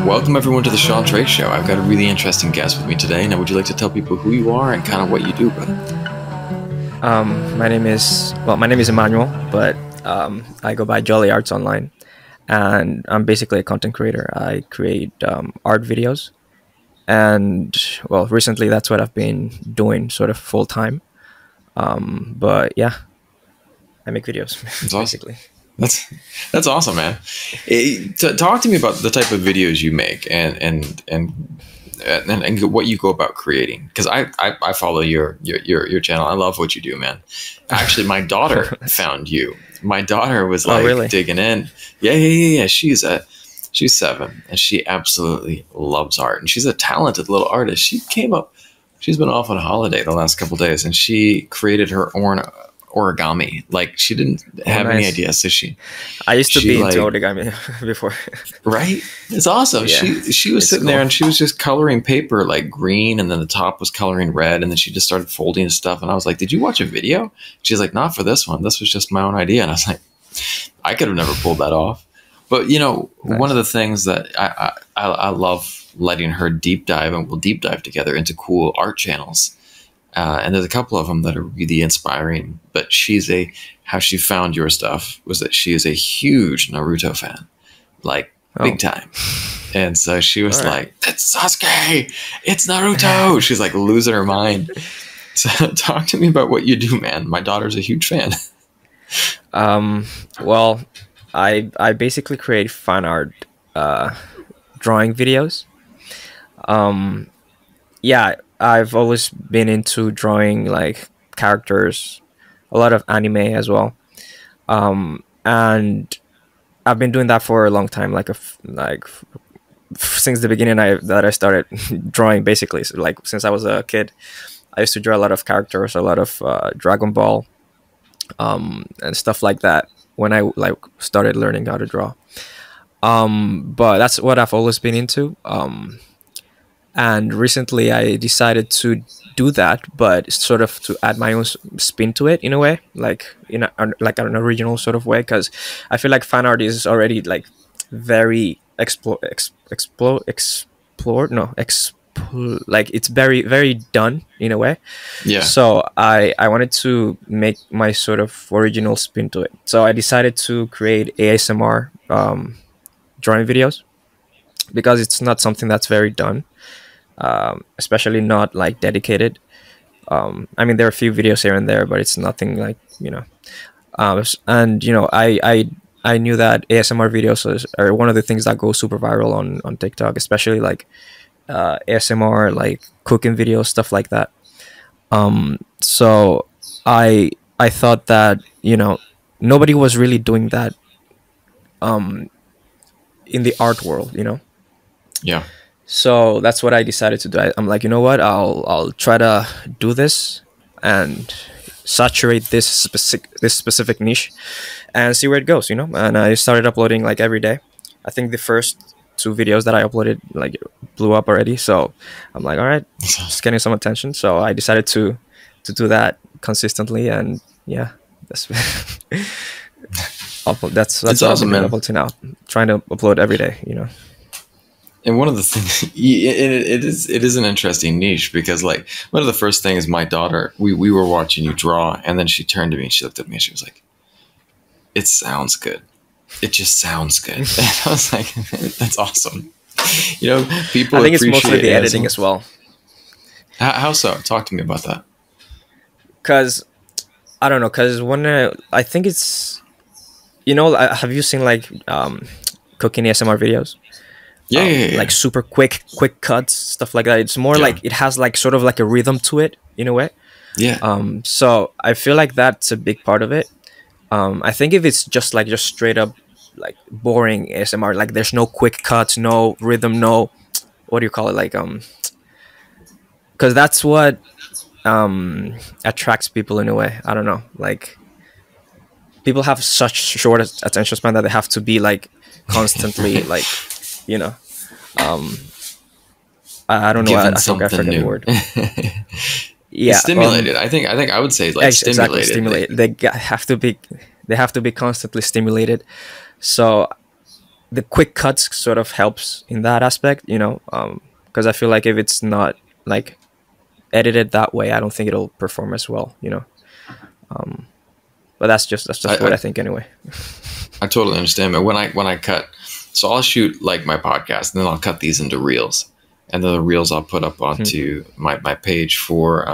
Welcome everyone to the Sean Trey Show. I've got a really interesting guest with me today. Now, would you like to tell people who you are and kind of what you do, brother? My name is Emmanuel, but I go by Jolly Arts online, and I'm basically a content creator. I create art videos, and well, recently that's what I've been doing, sort of full time. But yeah, I make videos. That's awesome. Basically. That's awesome, man. Talk to me about the type of videos you make and what you go about creating. Because I follow your channel. I love what you do, man. Actually, my daughter found you. My daughter was like really? digging in. Yeah. She's 7 and she absolutely loves art, and she's a talented little artist. She's been off on holiday the last couple of days, and she created her own origami. Like, she didn't have any idea, so I used to be into origami before. Right? It's awesome. Yeah, she was sitting there and she was just coloring paper like green, and then the top was coloring red, and then she just started folding stuff, and I was like, did you watch a video? She's like, not for this one, this was just my own idea. And I was like, I could have never pulled that off. But nice. One of the things that I love letting her deep dive, and we'll deep dive together into cool art channels. And there's a couple of them that are really inspiring, but how she found your stuff was that she is a huge Naruto fan, like big time. And so she was like, "It's Sasuke, it's Naruto." She's like losing her mind. So talk to me about what you do, man. My daughter's a huge fan. Well, I basically create fan art, drawing videos. Yeah, I've always been into drawing like characters, a lot of anime as well, and I've been doing that for a long time, since the beginning that I started drawing. Basically, so like since I was a kid, I used to draw a lot of characters, a lot of Dragon Ball, and stuff like that when I started learning how to draw. But that's what I've always been into. And recently I decided to do that, but sort of to add my own spin to it in a way, like an original sort of way, because I feel like fan art is already like very like it's very, very done in a way. Yeah. So I wanted to make my sort of original spin to it. So I decided to create ASMR drawing videos, because it's not something that's very done. Especially not like dedicated. I mean, there are a few videos here and there, but it's nothing like, and I knew that ASMR videos are one of the things that go super viral on TikTok, especially like ASMR, like cooking videos, stuff like that. So I thought that nobody was really doing that in the art world. Yeah. So that's what I decided to do. I'm like, you know what? I'll try to do this and saturate this specific niche and see where it goes. And I started uploading like every day. I think the first 2 videos that I uploaded like blew up already. So I'm like, all right, just getting some attention. So I decided to do that consistently, and yeah, that's that's awesome, man. up to now. Trying to upload every day. And one of the things, it is an interesting niche, because like one of the first things, my daughter, we were watching you draw, and then she turned to me and she looked at me and she was like, "It sounds good. It just sounds good." And I was like, "That's awesome." People. I think it's mostly the editing as well. How so? Talk to me about that. Cause I don't know. Cause when I think it's, have you seen like cooking ASMR videos? Yeah. Like super quick cuts, stuff like that. It's more like it has like sort of like a rhythm to it in a way. Yeah. So I feel like that's a big part of it. I think if it's just straight up like boring ASMR, like there's no quick cuts, no rhythm, no, what do you call it, like because that's what attracts people in a way. I don't know, like people have such short attention span that they have to be like constantly like I don't know. I think I forget the word. Yeah, stimulated. I think I would say like stimulated. Exactly, stimulated. They have to be constantly stimulated. So the quick cuts sort of helps in that aspect, you know, because I feel like if it's not like edited that way, I don't think it'll perform as well, you know. Um, but that's I, just what I I think anyway. I totally understand. But when I cut, so I'll shoot like my podcast, and then I'll cut these into reels, and then the reels I'll put up Hmm. onto my page for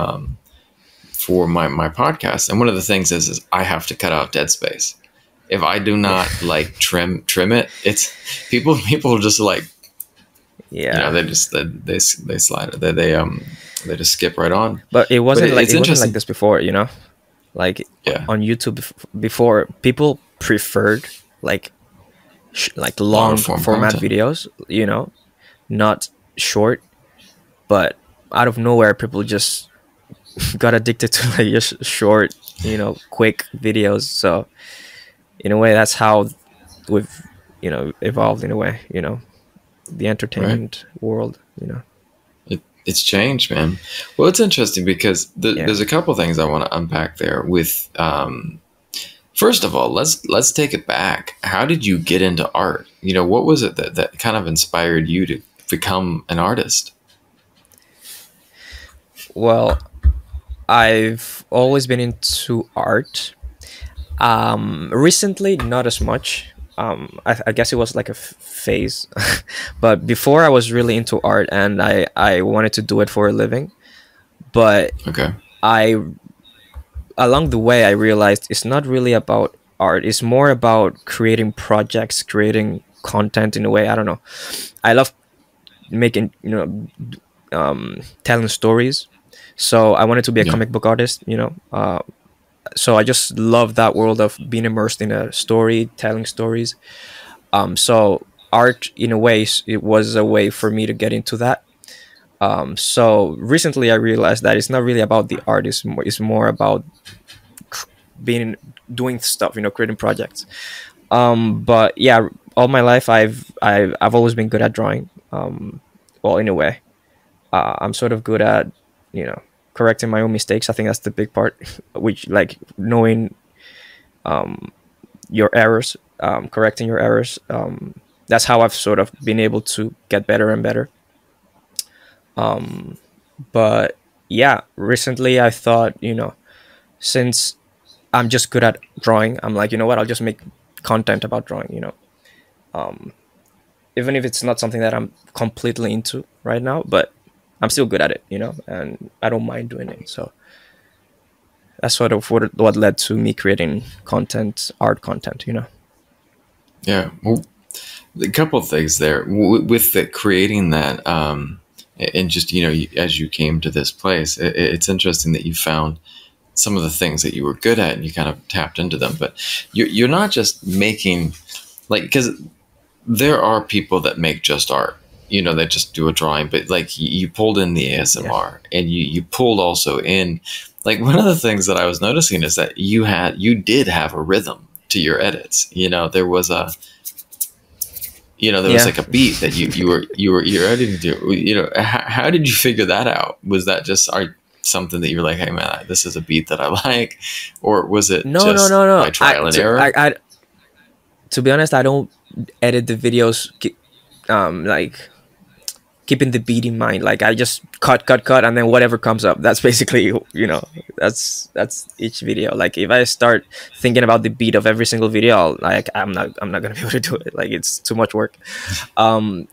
my podcast. And one of the things is I have to cut out dead space. If I do Yeah. not like trim it, it's people just like, you know, Yeah. they slide it, they just skip right on. But But it's it wasn't like interesting. this before, you know. Like Yeah, on YouTube before, people preferred like like longer long form format content. videos, you know, not short. But out of nowhere, people just got addicted to like just short, you know, quick videos. So in a way, that's how we've, you know, evolved in a way, you know, the Right. entertainment world, you know. It's changed, man. Well, it's interesting because Yeah. there's a couple things I want to unpack there. With first of all, let's take it back. How did you get into art? You know, what was it that kind of inspired you to become an artist? Well, I've always been into art. Recently, not as much. I guess it was like a phase, but before I was really into art, and I wanted to do it for a living. But Okay. I along the way I realized it's not really about art. It's more about creating projects, creating content in a way. I don't know. I love making, you know, telling stories. So I wanted to be a Yeah. comic book artist, you know. So I just love that world of being immersed in a story, telling stories. So art, in a way, it was a way for me to get into that. So recently, I realized that it's not really about the art. It's more about being doing stuff, you know, creating projects. But yeah, all my life, I've always been good at drawing. Well, in a way, I'm sort of good at, you know, correcting my own mistakes. I think that's the big part, which like knowing your errors, correcting your errors. That's how I've sort of been able to get better and better. Um, but yeah, recently I thought, you know, since I'm just good at drawing, I'm like, you know what, I'll just make content about drawing, you know. Um, Even if it's not something that I'm completely into right now, but I'm still good at it, you know, and I don't mind doing it. So that's sort of what led to me creating content, art content, you know. Yeah. Well, a couple of things there with the creating that, and just, you know, as you came to this place, it's interesting that you found some of the things that you were good at and you kind of tapped into them. But you're not just making, like, because there are people that make just art, you know, that just do a drawing, but like you pulled in the Yeah. ASMR, and you pulled also in, like, one of the things that I was noticing is that you did have a rhythm to your edits. You know, there was a, you know, there was Yeah. like a beat that you're editing to. You know, how did you figure that out? Was that just something that you were like, hey man, this is a beat that I like, or was it No, no, just no, by no. trial and error? To be honest, I don't edit the videos like keeping the beat in mind. Like I just cut, and then whatever comes up. That's basically, you know, that's each video. Like if I start thinking about the beat of every single video, I'm not gonna be able to do it. Like it's too much work. Um,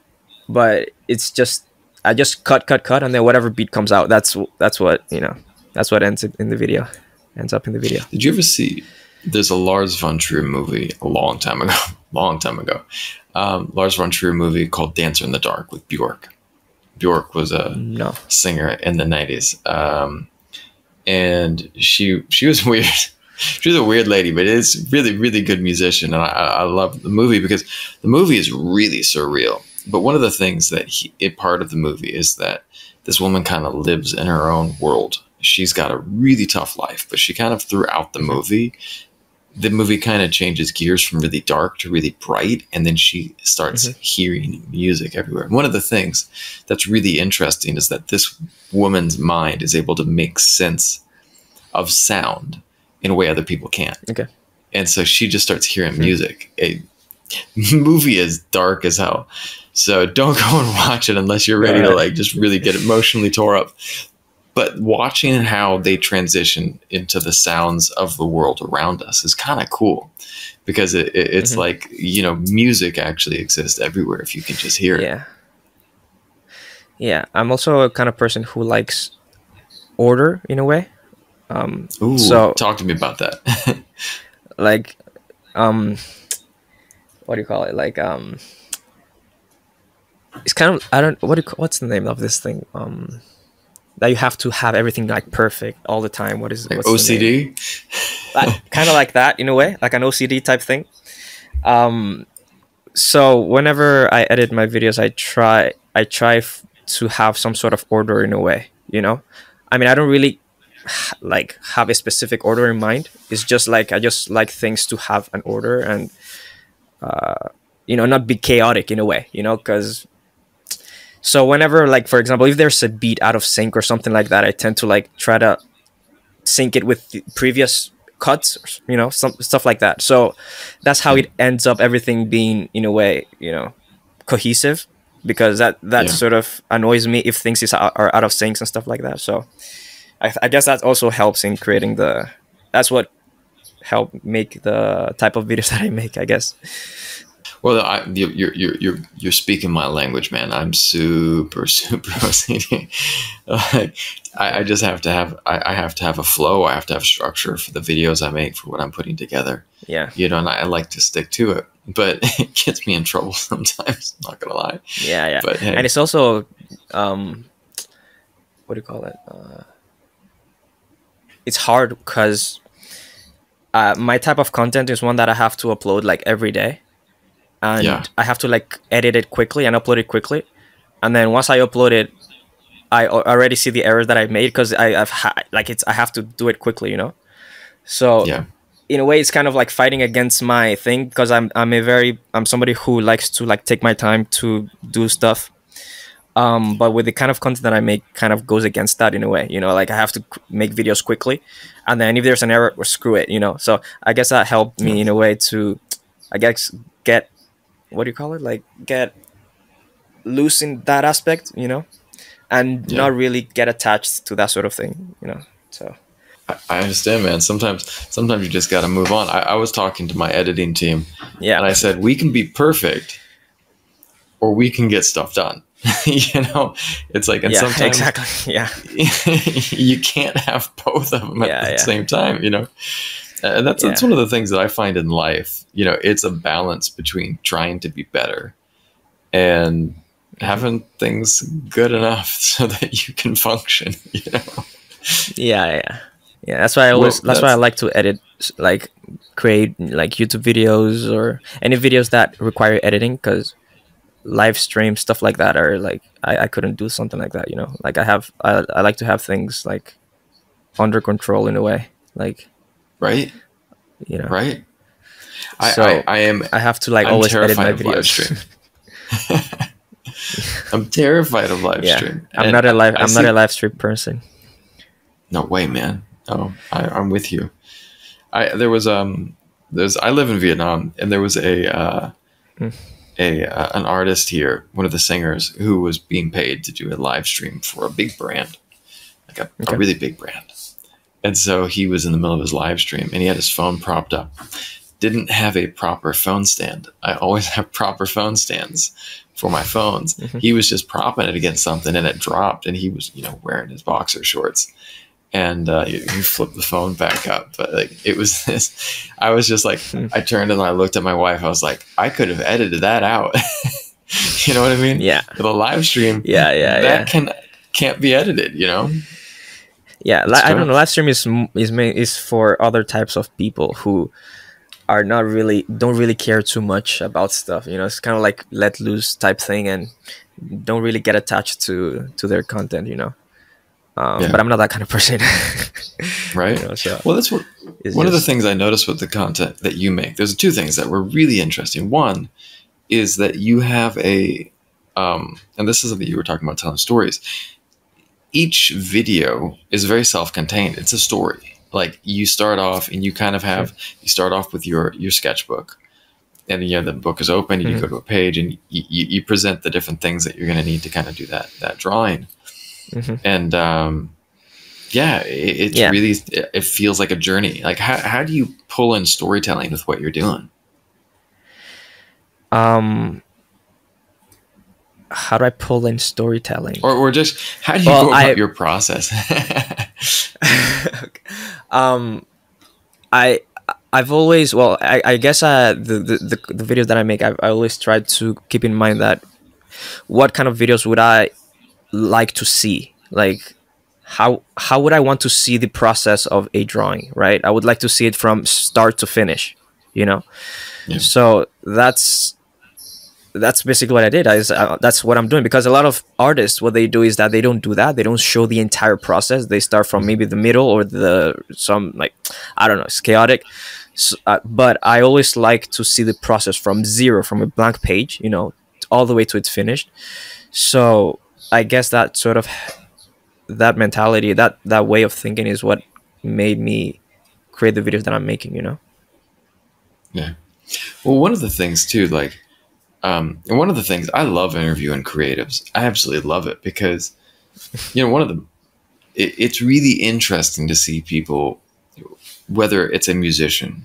but it's just I just cut, and then whatever beat comes out. That's what, you know. That's what ends up in the video. Ends up in the video. Did you ever see? There's a Lars von Trier movie a long time ago. Long time ago. Lars von Trier movie called Dancer in the Dark with Bjork. Bjork was a No. singer in the 90s. And she was weird. She was a weird lady, but it's really good musician. And I love the movie because the movie is really surreal. But one of the things that part of the movie is that this woman kind of lives in her own world. She's got a really tough life, but she kind of, throughout the movie kind of changes gears from really dark to really bright, and then she starts Hmm. hearing music everywhere. And one of the things that's really interesting is that this woman's mind is able to make sense of sound in a way other people can't. Okay. And so she just starts hearing music. movie is dark as hell. So don't go and watch it unless you're ready to like just really get emotionally tore up. But watching how they transition into the sounds of the world around us is kind of cool, because it's like, you know, music actually exists everywhere if you can just hear it. Yeah. Yeah. I'm also a kind of person who likes order in a way. Ooh, So talk to me about that. like, what do you call it? Like, it's kind of, I don't, what's the name of this thing? That you have to have everything like perfect all the time. What is Like what's OCD? the name? Kind of like that in a way, like an OCD type thing. So whenever I edit my videos, I try to have some sort of order in a way. You know, I mean, I don't really like have a specific order in mind. It's just like I just like things to have an order and you know, not be chaotic in a way. You know, because so whenever, like, for example, if there's a beat out of sync or something like that, I tend to like try to sync it with the previous cuts, you know, some stuff like that. So that's how it ends up everything being in a way, you know, cohesive, because that Yeah. sort of annoys me if things are out of sync and stuff like that. So I guess that also helps in creating that's what helped make the type of videos that I make, I guess. Well, you're speaking my language, man. I'm super OCD. Like, I just have to have I have to have a flow. I have to have structure for the videos I make, for what I'm putting together. Yeah. You know, and I like to stick to it, but it gets me in trouble sometimes. I'm not gonna lie. Yeah, yeah. But hey, And it's also what do you call it? It's hard because my type of content is one that I have to upload like every day, and yeah, I have to like edit it quickly and upload it quickly, and then once I upload it, I already see the errors that I made because I have to do it quickly, you know. So yeah, in a way, it's kind of like fighting against my thing, because I'm somebody who likes to like take my time to do stuff. But with the kind of content that I make, kind of goes against that in a way, you know, like I have to make videos quickly, and then if there's an error, well, screw it, you know. So I guess that helped me in a way to, I guess, get, what do you call it? Like get loose in that aspect, you know, and yeah. not really get attached to that sort of thing, you know. So I understand, man. Sometimes you just got to move on. I was talking to my editing team, yeah, and I said, we can be perfect, or we can get stuff done. You know, it's like, and yeah, sometimes exactly, yeah, you can't have both of them at the same time, you know. And that's one of the things that I find in life. You know, it's a balance between trying to be better and having things good enough so that you can function, you know. yeah. That's why that's why I like to edit, like create like YouTube videos or any videos that require editing, because live stream stuff like that are like I couldn't do something like that, you know. Like I like to have things like under control in a way, like, Right, you know. right. So I am. I have to like I'm always edit my terrified of live stream. videos. I'm terrified of live Yeah, stream. I'm And not a live I I'm not see- a live stream person. No way, man. Oh, I'm with you. I live in Vietnam, and there was an artist here, one of the singers, who was being paid to do a live stream for a big brand, like a really big brand. And so he was in the middle of his live stream, and he had his phone propped up. Didn't have a proper phone stand. I always have proper phone stands for my phones. He was just propping it against something, and it dropped, and he was, you know, wearing his boxer shorts. And you flip the phone back up, but like it was this. I was just like, I turned and I looked at my wife. I was like, I could have edited that out. You know what I mean? Yeah. For the live stream, that can't be edited. You know? Yeah, I don't know. Live stream is for other types of people who are don't really care too much about stuff. You know, it's kind of like let loose type thing, and don't really get attached to their content. You know. But I'm not that kind of person. Right. You know, so well, that's one of the things I noticed with the content that you make. There's two things that were really interesting. One is that you have and this is something you were talking about, telling stories. Each video is very self-contained. It's a story. Like you start off and you kind of have, you start off with your sketchbook, and the book is open, and you Mhm. go to a page, and you present the different things that you're going to need to kind of do that drawing. Mhm. And yeah, it's Yeah. really, it feels like a journey. Like how do you pull in storytelling with what you're doing? Um, how do I pull in storytelling? Or just how do you Well, go about I your process? um I I've always, well, I guess the videos that I make, I always try to keep in mind that what kind of videos would I like to see, like how would I want to see the process of a drawing, right? I would like to see it from start to finish, you know. Yeah. So that's basically what I did. That's what I'm doing, because a lot of artists, what they do is that they don't do that. They don't show the entire process. They start from maybe the middle, or the some, like, I don't know, it's chaotic. So, but I always like to see the process from zero, from a blank page, all the way to it's finished. So I guess that sort of, that mentality, that way of thinking is what made me create the videos that I'm making. Yeah. Well, one of the things too, like, and one of the things I love interviewing creatives. I absolutely love it because, one of the, it's really interesting to see people, whether it's a musician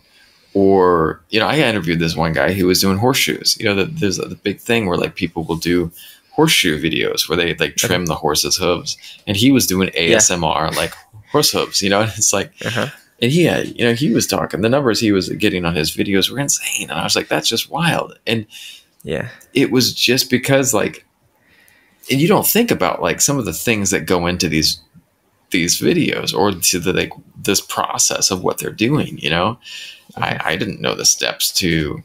or, I interviewed this one guy who was doing horseshoes. There's the big thing where like people will do horseshoe videos where they like Okay. trim the horse's hooves, and he was doing Yeah. ASMR, like horse hooves, and it's like, Uh-huh. and he had, he was talking, the numbers he was getting on his videos were insane. And I was like, that's just wild. And Yeah. it was just because, like, and you don't think about like some of the things that go into these videos, or to the, like, this process of what they're doing. I didn't know the steps to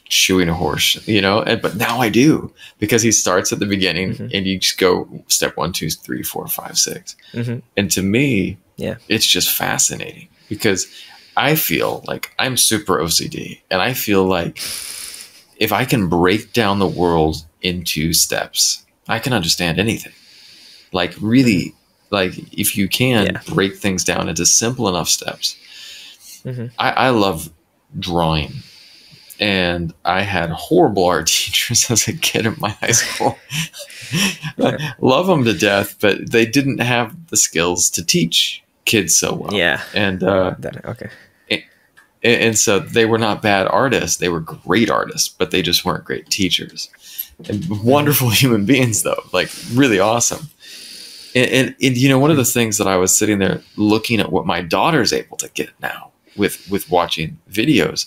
shoeing a horse, but now I do, because he starts at the beginning, Mhm. and you just go step 1, 2, 3, 4, 5, 6. Mhm. And to me, Yeah. it's just fascinating, because I feel like I'm super OCD, and I feel like if I can break down the world into steps, I can understand anything. Like, really, like, if you can Yeah. break things down into simple enough steps. Mhm. I love drawing, and I had horrible art teachers as a kid in my high school. Yeah. I love them to death, but they didn't have the skills to teach kids so well. Yeah. And Okay. and so they were not bad artists; they were great artists, but they just weren't great teachers. And wonderful human beings, though, like really awesome. And one of the things that I was sitting there looking at what my daughter's able to get now with watching videos,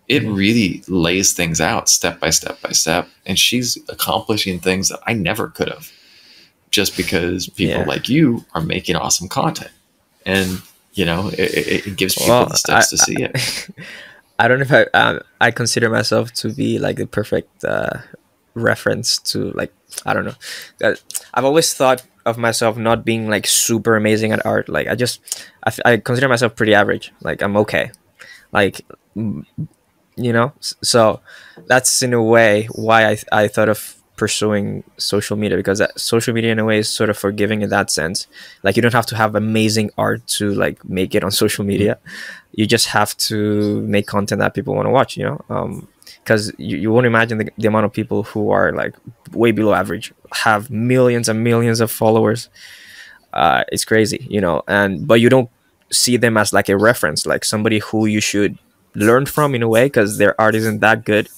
it really lays things out step by step by step, and she's accomplishing things that I never could have, just because people like you are making awesome content, and it gives people Well, the steps to see it. I don't know if I consider myself to be like the perfect reference to, like, I don't know. I've always thought of myself not being like super amazing at art. Like, I consider myself pretty average. Like, I'm okay. Like, so that's in a way why I thought of pursuing social media, because social media in a way is sort of forgiving in that sense. Like, you don't have to have amazing art to like make it on social media. You just have to make content that people want to watch, because you won't imagine the amount of people who are like way below average have millions and millions of followers. It's crazy, but you don't see them as like a reference, like somebody who you should learn from in a way, because their art isn't that good,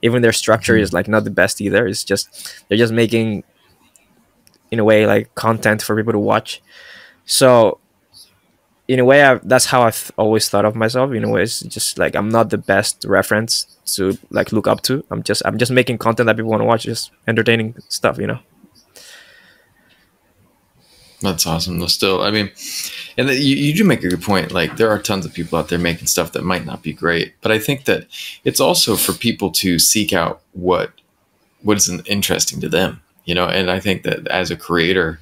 even their structure is like not the best either. It's just, they're just making, in a way, like content for people to watch. So in a way, that's how I've always thought of myself. In a way, it's just like I'm not the best reference to like look up to. I'm just making content that people want to watch, just entertaining stuff. That's awesome. Though, still, I mean, and you do make a good point. Like, there are tons of people out there making stuff that might not be great, but I think that it's also for people to seek out what is interesting to them, And I think that as a creator,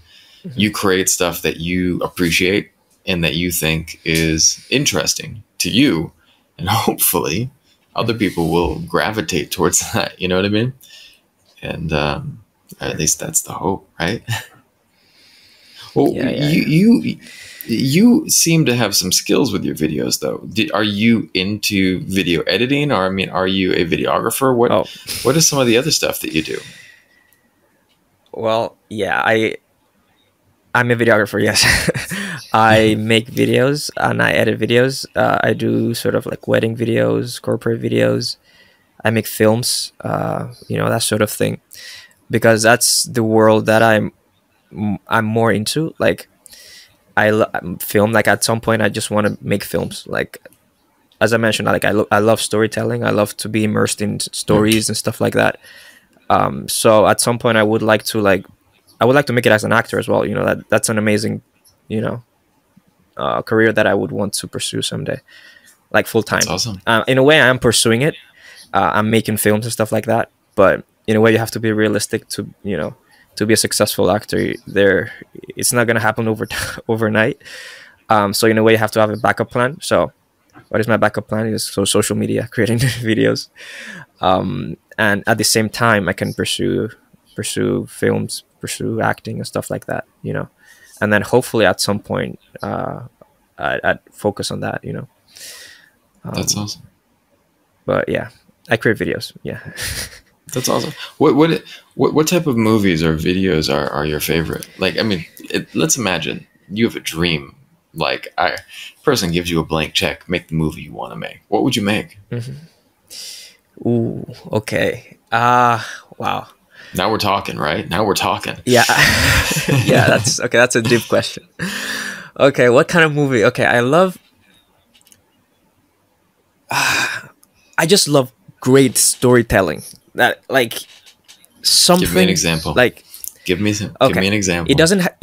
you create stuff that you appreciate and that you think is interesting to you, and hopefully, other people will gravitate towards that. You know what I mean? And at least that's the hope, right? Well, Yeah, yeah, yeah. you seem to have some skills with your videos, though. Are you into video editing, or I mean, are you a videographer? Oh, What is some of the other stuff that you do? well, yeah. I'm a videographer. Yes, I make videos and I edit videos. I do sort of like wedding videos, corporate videos. I make films. That sort of thing, because that's the world that I'm more into. Like film. Like at some point, I just want to make films. Like as I mentioned, I love storytelling. I love to be immersed in Yeah, stories and stuff like that. So at some point, I would like to make it as an actor as well. That's an amazing, you know, career that I would want to pursue someday, like full that's time. awesome. In a way, I am pursuing it. I'm making films and stuff like that. But in a way, you have to be realistic to be a successful actor. It's not gonna happen overnight. So in a way, you have to have a backup plan. So what is my backup plan? Is social media, creating videos, and at the same time, I can pursue films, pursue acting and stuff like that. And then hopefully at some point, I'd focus on that. That's Um, awesome. but yeah, I create videos. Yeah. That's awesome. What type of movies or videos are your favorite? Like, I mean, let's imagine you have a dream. Like, person gives you a blank check, make the movie you want to make. What would you make? Ooh. Okay. Wow. Now we're talking, right? Now we're talking. Yeah. Yeah. That's okay. That's a deep question. Okay. What kind of movie? Okay. I just love great storytelling. That like Give me an something example. like Give me okay. an example. It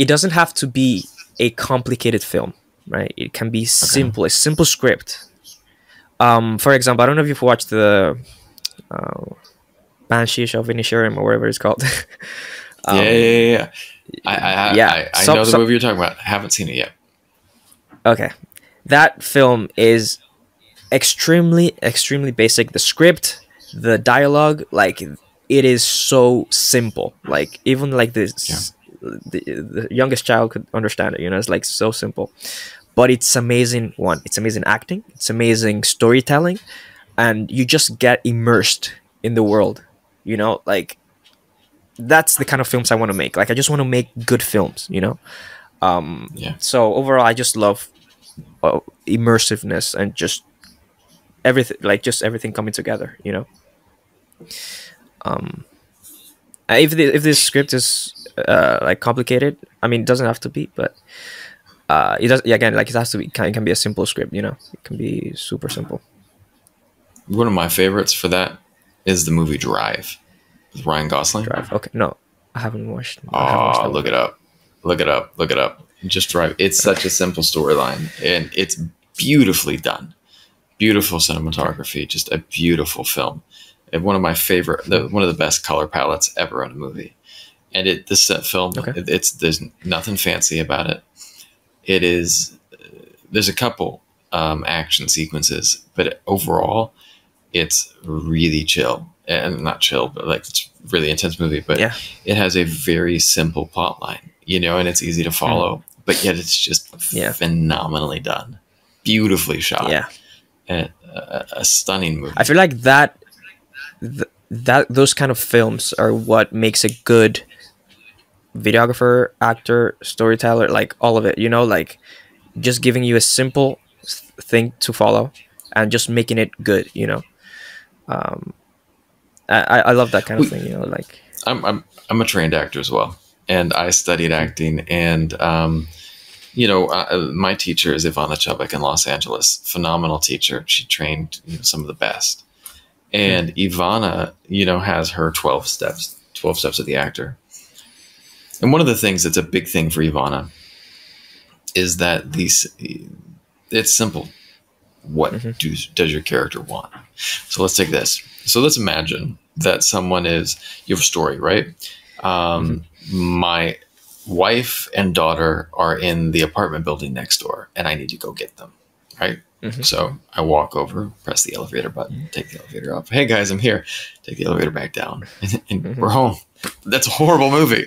doesn't have to be a complicated film, right? It can be Okay. simple, a simple script. For example, I don't know if you've watched the uh, Banshee of Inisherim or whatever it's called. Yeah, yeah, um, yeah, yeah. yeah. I know the movie you're talking about. Haven't seen it yet. Okay. That film is extremely, extremely basic. The script, the dialogue, like it is so simple. Like even like Yeah. this, the youngest child could understand it. It's like so simple, but it's amazing. It's amazing acting. It's amazing storytelling, and you just get immersed in the world. Like that's the kind of films I want to make. Like I just want to make good films. Yeah. So overall, I just love immersiveness and just everything, like just everything coming together. Um, if this script is like complicated, I mean, it doesn't have to be, but it does. Yeah, again, like it has to be. It can be a simple script. It can be super simple. One of my favorites for that is the movie Drive with Ryan Gosling. Drive. Okay, no, I haven't watched. I haven't watched Oh, that one. look it up. Look it up. Look it up. Just Drive. It's such a simple storyline, and it's beautifully done. Beautiful cinematography. Just a beautiful film. And one of my favorite, one of the best color palettes ever on a movie. And this film, Okay. there's nothing fancy about it. It is. There's a couple action sequences, but overall, it's really chill, and not chill, but like it's really intense movie. But Yeah. it has a very simple plot line, and it's easy to follow. But yet, it's just Yeah. phenomenally done, beautifully shot, Yeah. and a stunning movie. I feel like that those kind of films are what makes a good videographer, actor, storyteller, like all of it. Like just giving you a simple thing to follow and just making it good. Um, I love that kind of We, thing. Like I'm a trained actor as well, and I studied acting. And my teacher is Ivana Chubbuck in Los Angeles. Phenomenal teacher. She trained some of the best. And Ivana, has her 12 steps of the actor. And one of the things that's a big thing for Ivana is that it's simple. What does your character want? So let's take this. So let's imagine that you have a story, right? My wife and daughter are in the apartment building next door, and I need to go get them, right? So I walk over, press the elevator button, take the elevator up. Hey guys, I'm here. Take the elevator back down, and we're home. That's a horrible movie.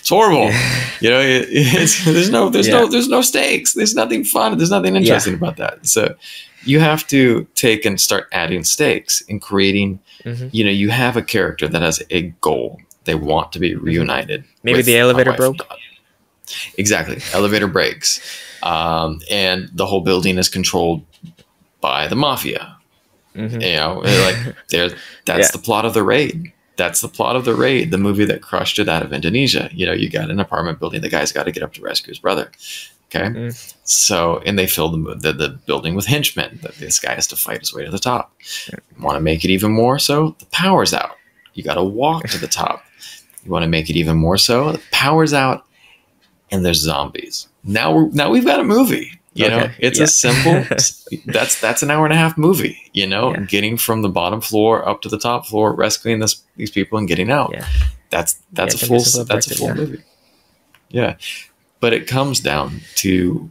It's horrible. You know, Yeah. there's no stakes. There's nothing fun. There's nothing interesting Yeah. about that. So you have to take and start adding stakes and creating, Hmm. you know, you have a character that has a goal. They want to be Hmm. reunited Maybe the with a elevator wife and broke. daughter. Exactly. Elevator breaks. And the whole building is controlled by the mafia. Hmm. You know, like there, that's Yeah. the plot of The Raid. That's the plot of The Raid, the movie that crushed it out of Indonesia. You know, you got an apartment building. The guy's got to get up to rescue his brother. Okay. Mm. So, and they fill the building with henchmen that this guy has to fight his way to the top. Want to make it even more so? The power's out. You got to walk to the top. You want to make it even more so? The power's out and there's zombies. Now we've got a movie. You know, Okay. it's Yeah. a simple. That's an hour and a half movie. You know, Yeah. getting from the bottom floor up to the top floor, rescuing these people and getting out. Yeah. That's Yeah, a it can be full a simple that's a objective. full Yeah. movie. Yeah, but it comes down to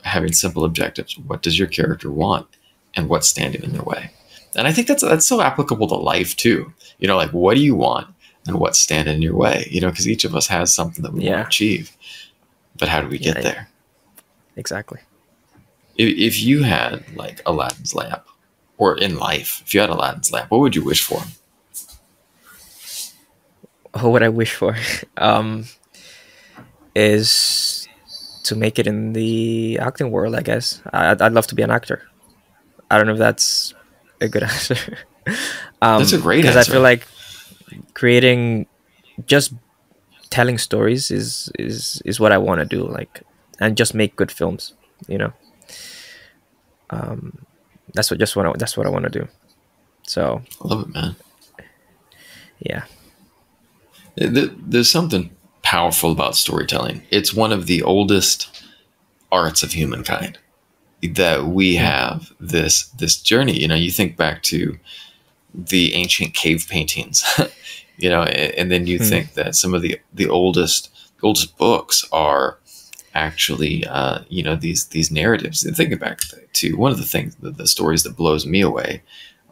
having simple objectives. What does your character want, and what's standing in their way? And I think that's so applicable to life too. You know, like what do you want, and what's standing in your way? You know, because each of us has something that we want Yeah. to achieve, but how do we get Yeah. there? Exactly. If you had like Aladdin's lamp, or in life, if you had Aladdin's lamp, what would you wish for? What would I wish for? Um, is to make it in the acting world, I guess. I'd love to be an actor. I don't know if that's a good answer. That's a great Because I feel answer. like creating, just telling stories is what I want to do. Like, and just make good films. You know, that's what I want to do. So I love it, man. yeah. There's something powerful about storytelling. It's one of the oldest arts of humankind that we have this journey. You know, you think back to the ancient cave paintings, you know, and then you think that some of the oldest books are actually you know, these narratives. And thinking back to one of the things, the stories that blows me away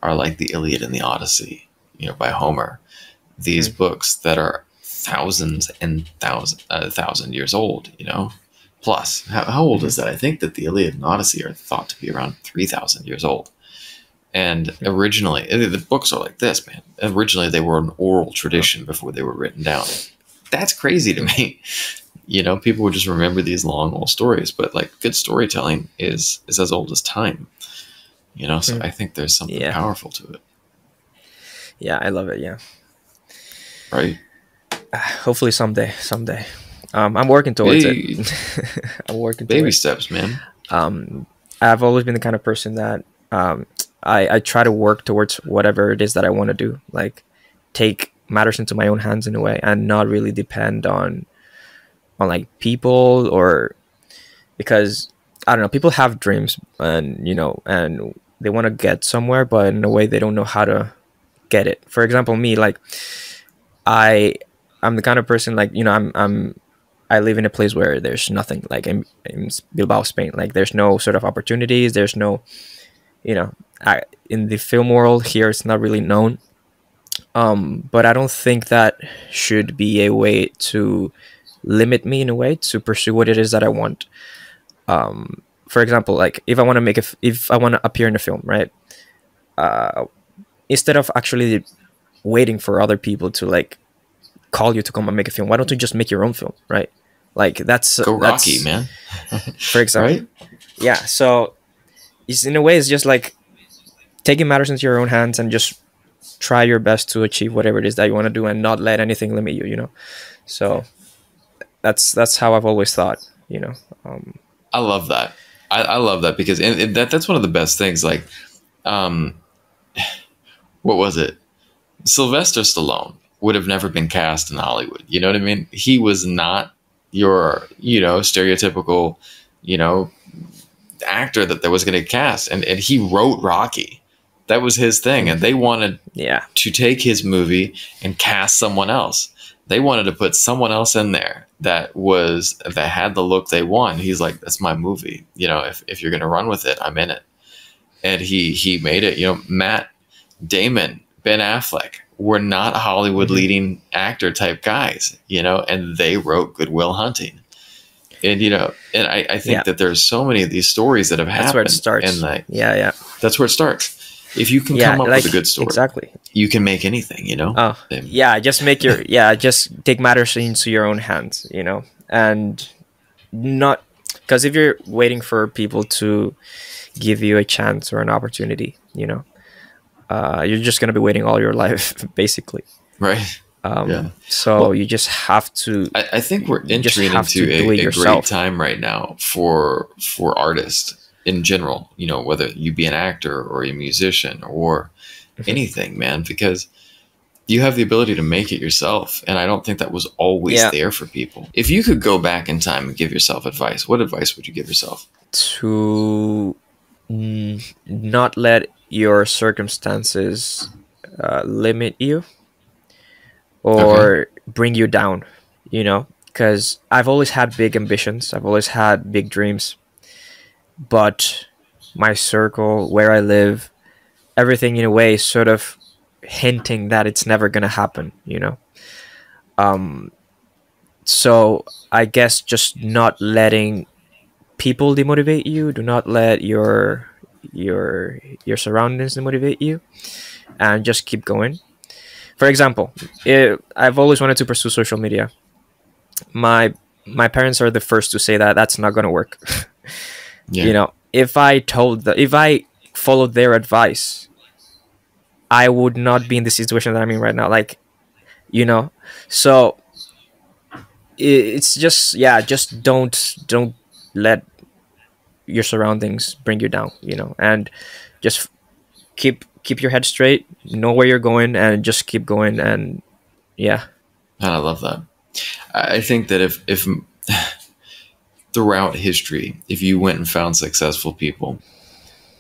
are like the Iliad and the Odyssey, you know, by Homer. These books that are thousands and thousand years old, you know, plus how old is that? I think that the Iliad and Odyssey are thought to be around 3,000 years old. And originally, the books are like this, man. Originally, they were an oral tradition before they were written down. That's crazy to me. You know, people would just remember these long old stories, but like good storytelling is as old as time. You know, so I think there's something Yeah. powerful to it, Yeah, I love it. Yeah. right? Hopefully someday. I'm working towards Hey, it. I'm working baby towards steps, man. I've always been the kind of person that I try to work towards whatever it is that I want to do. Like, take matters into my own hands in a way, and not really depend on like people, or because I don't know, people have dreams, and you know, and they want to get somewhere, but in a way they don't know how to get it. For example, me, like I I'm the kind of person, like, you know, I live in a place where there's nothing, like in Bilbao, Spain. Like, there's no sort of opportunities. There's no, you know, in the film world here, it's not really known. But I don't think that should be a way to limit me in a way to pursue what it is that I want. For example, like if I want to if I want to appear in a film, right? Instead of actually waiting for other people to like call you to come and make a film, why don't you just make your own film, right? Like Go Rocky, that's man. for example. Right? Yeah. So it's, in a way, it's just like taking matters into your own hands and just try your best to achieve whatever it is that you want to do, and not let anything limit you. You know. So that's how I've always thought. You know. I love that. I love that because and that's one of the best things. Like, um, what was it? Sylvester Stallone would have never been cast in Hollywood. You know what I mean? He was not your, you know, stereotypical, you know, actor that was going to cast. And he wrote Rocky. That was his thing. And they wanted Yeah. to take his movie and cast someone else. They wanted to put someone else in there that had the look they want. He's like, that's my movie. You know, if you're going to run with it, I'm in it. And he made it. You know, Matt Damon, Ben Affleck, were not Hollywood Hmm. leading actor type guys, you know, and they wrote Good Will Hunting. And, you know, and I Yeah, think that there's so many of these stories that have that's where it happened, and starts. like, Yeah, yeah, that's where it starts. If you can yeah. come up with a Like good story, exactly. you can make anything, you know? Oh, And, yeah. Just make your yeah. Just take matters into your own hands. You know, and not because if you're waiting for people to give you a chance or an opportunity, you know, you're just gonna be waiting all your life, basically. right. Yeah. So Well, you just have to I think we're you just entering have to into do it a great yourself. time right now for artists in general, you know, whether you be an actor or a musician or Mhm. anything, man, because you have the ability to make it yourself. And I don't think that was always Yeah, there for people. If you could go back in time and give yourself advice, what advice would you give yourself? to not let your circumstances limit you Okay. or bring you down, you know, because I've always had big ambitions, I've always had big dreams, but my circle, where I live, everything in a way is sort of hinting that it's never going to happen, you know. Um, so I guess just not letting people demotivate you. Do not let your surroundings demotivate you, and just keep going. For example, I've always wanted to pursue social media. My my parents are the first to say that that's not going to work. You Yeah. know, if I followed their advice, I would not be in the situation that I'm in right now. Like, you know, so it's just, yeah, just don't let your surroundings bring you down, you know, and just keep your head straight, know where you're going, and just keep going. And yeah, And I love that. I think that if throughout history, if you went and found successful people,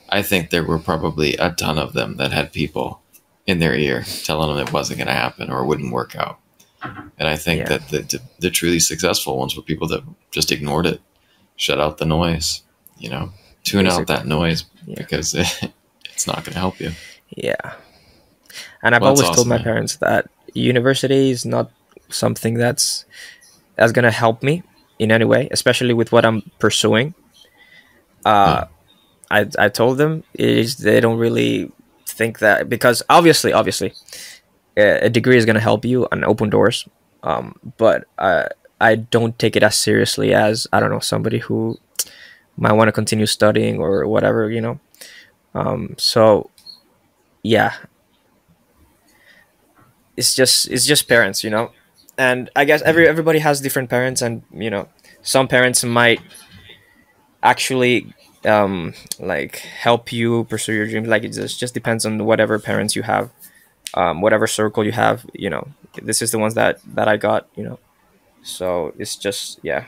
I think there were probably a ton of them that had people in their ear telling them it wasn't going to happen or it wouldn't work out. And I think yeah, that the truly successful ones were people that just ignored it, shut out the noise, you know, tune out basically, that noise yeah, because it's not going to help you. yeah. And I've Well, that's always told awesome, my man. parents that university is not something that's gonna help me in any way, especially with what I'm pursuing. Yeah. uh I told them is they don't really think that, because obviously a degree is going to help you and open doors, but I don't take it as seriously as, I don't know, somebody who might want to continue studying or whatever, you know. So yeah, it's just parents, you know. And I guess Yeah. everybody has different parents, and you know, some parents might actually like help you pursue your dreams. Like, it just depends on whatever parents you have, whatever circle you have, you know. This is the ones that I got, you know. So it's just, yeah,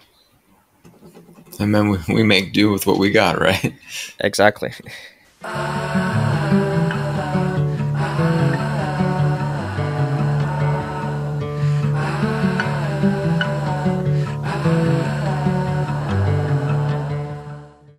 And then we make do with what we got, right? exactly.